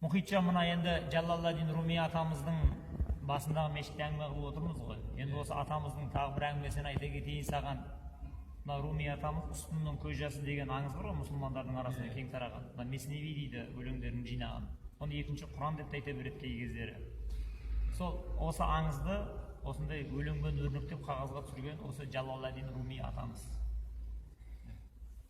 мұхитша мына енді Жалалладдин Руми атамыздың басындағы мешітте әңгіме қылып отырмыз ғой. Енді осы атамыздың тағы бір әңгімесін айта кетейін саған. Мына Руми атамыз ұстынның көз жасы деген аңыз бар ғой, мұсылмандардың арасында кең тараған. Мына Месневи дейді өлеңдерін жинаған. Оны екінші Құран деп те айта береді кей кездері. Сол осы аңызды осындай өлеңмен өрнектеп қағазға түсірген осы Жалалладдин Руми атамыз.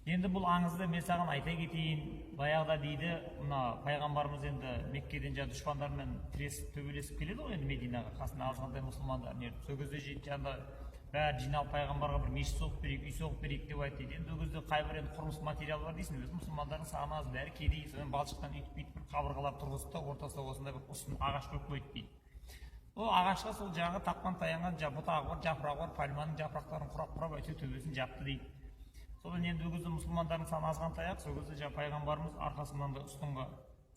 Енді бұл аңызды мен саған айта кетейін. Баяғыда дейді, мына пайғамбарымыз енді Меккеден дұшпандармен тіресіп төбелесіп келеді ғой енді Мединаға, қасына азғантай мұсылмандар. Сол кезде жаңағыда бәрі жиналып пайғамбарға бір мешіт соғып берейік, үй соғып берейік деп айтты дейді. Енді ол кезде қайбір енді құрылыс материалы бар дейсің, өзі мұсылмандардың саны аз, бәрі кедей, содан балшықтан үйтіп бүйтіп бір қабырғалар тұрғызды да ортасында осындай бір ұзын ағаш көп қойды дейді. Ол ағашқа сол жаңағы тапқан таянған бұтағы бар, жапырағы бар, пальманың жапырақтарын құрап әйтеуір төбесін жапты дейді. Содан енді ол кезде мұсылмандардың саны азғантай ақ, сол кезде пайғамбарымыз арқасынан да ұстынға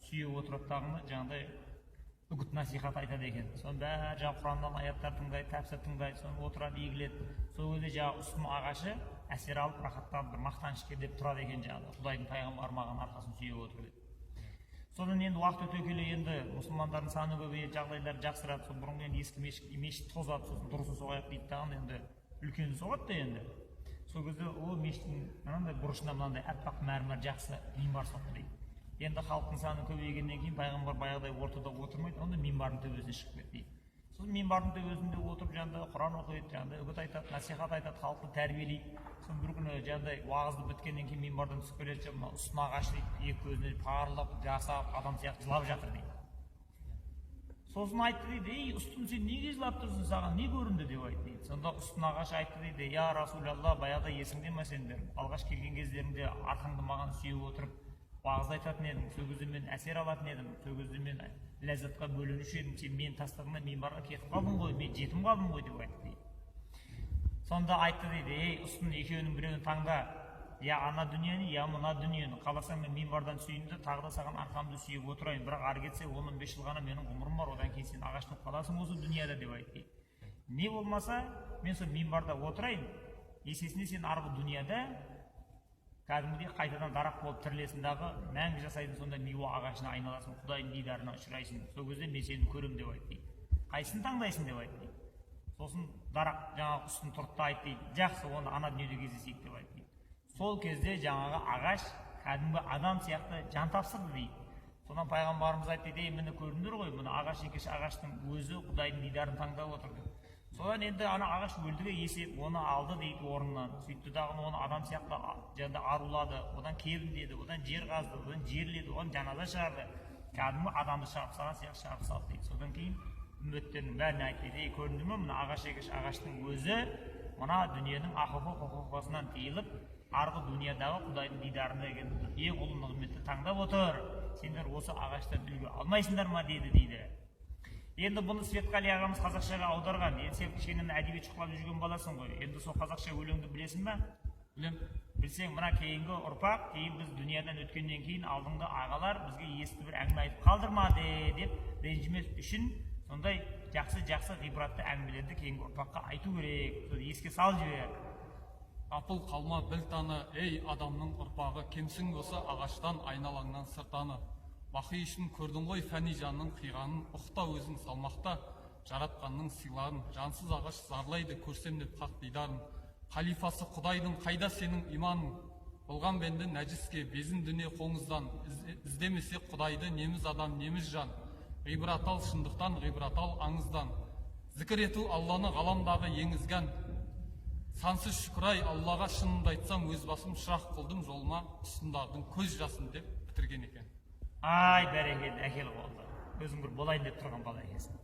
сүйеп отырып тағында жаңағыдай үгіт насихат айтады екен. Соның бәрі жаңағы Құраннан аяттар тыңдайды, тәпсір тыңдайды, соны отырады, егіледі. Сол кезде жаңағы ұстын ағашы әсер алып, рахаттанып, бір мақтанышқа деп тұрады екен жаңағы. Құдайдың пайғамбары маған арқасын сүйеп отыр деп. Содан енді уақыт өте келе енді мұсылмандардың саны көбейеді, жағдайлар жақсарады. Сол бұрынғы енді ескі мешіт тозады, сосын дұрысын соғайық дейді дағын енді үлкенді соғады да енді. Сол кезде ол мешіттің мынандай бұрышында мынандай аппақ мәрмәр жақсы минбар соқты дейді. Енді халықтың саны көбейгеннен кейін пайғамбар баяғыдай ортада отырмайды, онда минбардың төбесіне шығып кетті дейді. Сол минбардың төбесінде отырып жаңағыдай Құран оқиды, жаңағыдай үгіт айтады, насихат айтады, халықты тәрбиелейді. Сосын бір күні жаңағыдай уағызды біткеннен кейін минбардан түсіп келеді, мына ұстын ағаш дейді, екі көзіне парылдап, жасап, адам сияқты жылап жатыр дейді. Сосын айтты дейді, ей ұстын, сен неге жылап тұрсың, саған не көрінді деп айтты дейді. Сонда ұстын ағаш айтты дейді, я Расулалла, баяғыда есіңде ме сендер? Алғаш келген кездеріңде арқаңды маған сүйеп отырып уағыз айтатын едім, сол кезде мен әсер алатын едім, сол кезде мен ләззатқа бөленуші едім, сен мені тастадың да минбарға кетіп қалдың ғой, мен жетім қалдым ғой деп айтты дейді. Сонда айтты дейді, ей ұстын, екеуінің біреуін таңда, я ана дүниені, я мына дүниені, қаласаң мен минбардан сүйейін де тағы да саған арқамды сүйеп отырайын, бірақ ары кетсе 10-15 жыл ғана менің ғұмырым бар, одан кейін сен ағаштың қаласың осы дүнияда деп айтты дейді. Не болмаса мен сол минбарда отырайын, есесіне сен арғы дүнияда кәдімгідей қайтадан дарақ болып тірілесің дағы, мәңгі жасайтын сонда миуа ағашына айналасың, Құдайдың дидарына ұшырайсың, сол кезде мен сені көрем деп айтты дейді. Қайсысын таңдайсың деп айтты дейді. Сосын дарақ жаңағы ұстын тұрды да айтты дейді, жақсы, оны ана дүниеде кездесейік деп айтты дейді. Сол кезде жаңағы ағаш кәдімгі адам сияқты жан тапсырды дейді. Содан пайғамбарымыз айтты дейді, міне көрдіңдер ғой, міне ағаш екеш ағаштың өзі Құдайдың дидарын таңдап отыр деп. Содан енді ана ағаш өлдіге есеп, оны алды дейді орнынан. Сөйтті дағы оны адам сияқты жаңағыдай арулады, одан кебіндеді, одан жер қазды, одан жерледі, одан жаназа шығарды. Кәдімгі адамды шығарып салған сияқты шығарып салды дейді. Содан кейін үмметтердің бәріне айтты дейді, көрдіңдер ме, мына ағаш екеш ағаштың өзі мына дүниенің ақы-құқығынан тыйылып, арғы дүниядағы Құдайдың дидарында деген ең ұлы нығметті таңдап отыр. Сендер осы ағаштан үлгі алмайсыңдар ма дейді. Енді бұны Светқали ағамыз қазақшаға аударған. Енді сен кішкене әдебиет шұқылап жүрген баласың ғой. Енді сол қазақша өлеңді білесің ба? Білем. Білсең, мына кейінгі ұрпақ, кейін біз дүниядан өткеннен кейін алдыңғы ағалар бізге есті бір әңгіме айтып қалдырмады деп ренжімес үшін сондай жақсы ғибратты әңгімелерді кейінгі ұрпаққа айту керек. Еске сал жібер. Апыл қалма біл таны, ей адамның ұрпағы, кемсің осы ағаштан айналаңнан сыртаны. Бақи үшін көрдің ғой фәни жанның қиғанын, ұқта өзің салмақта, жаратқанның сыйларын, жансыз ағаш зарлайды көрсем деп хақ дидарын. Халифасы Құдайдың қайда сенің иманың? Болған бенді нәжіске безін дүние қоңыздан, іздемесе Құдайды неміз адам, неміз жан. Ғибрат ал шындықтан, ғибрат ал аңыздан. Зікір ету Алланы ғаламдағы еңізген. Сансыз шүкірай Аллаға, шынымды айтсам өз басым шырақ қылдым жолыма, ұстындардың көз жасын деп бітірген екен. Ай, бәрекелді, әкел болды. Өзің бір болайын деп тұрған бала екенсің.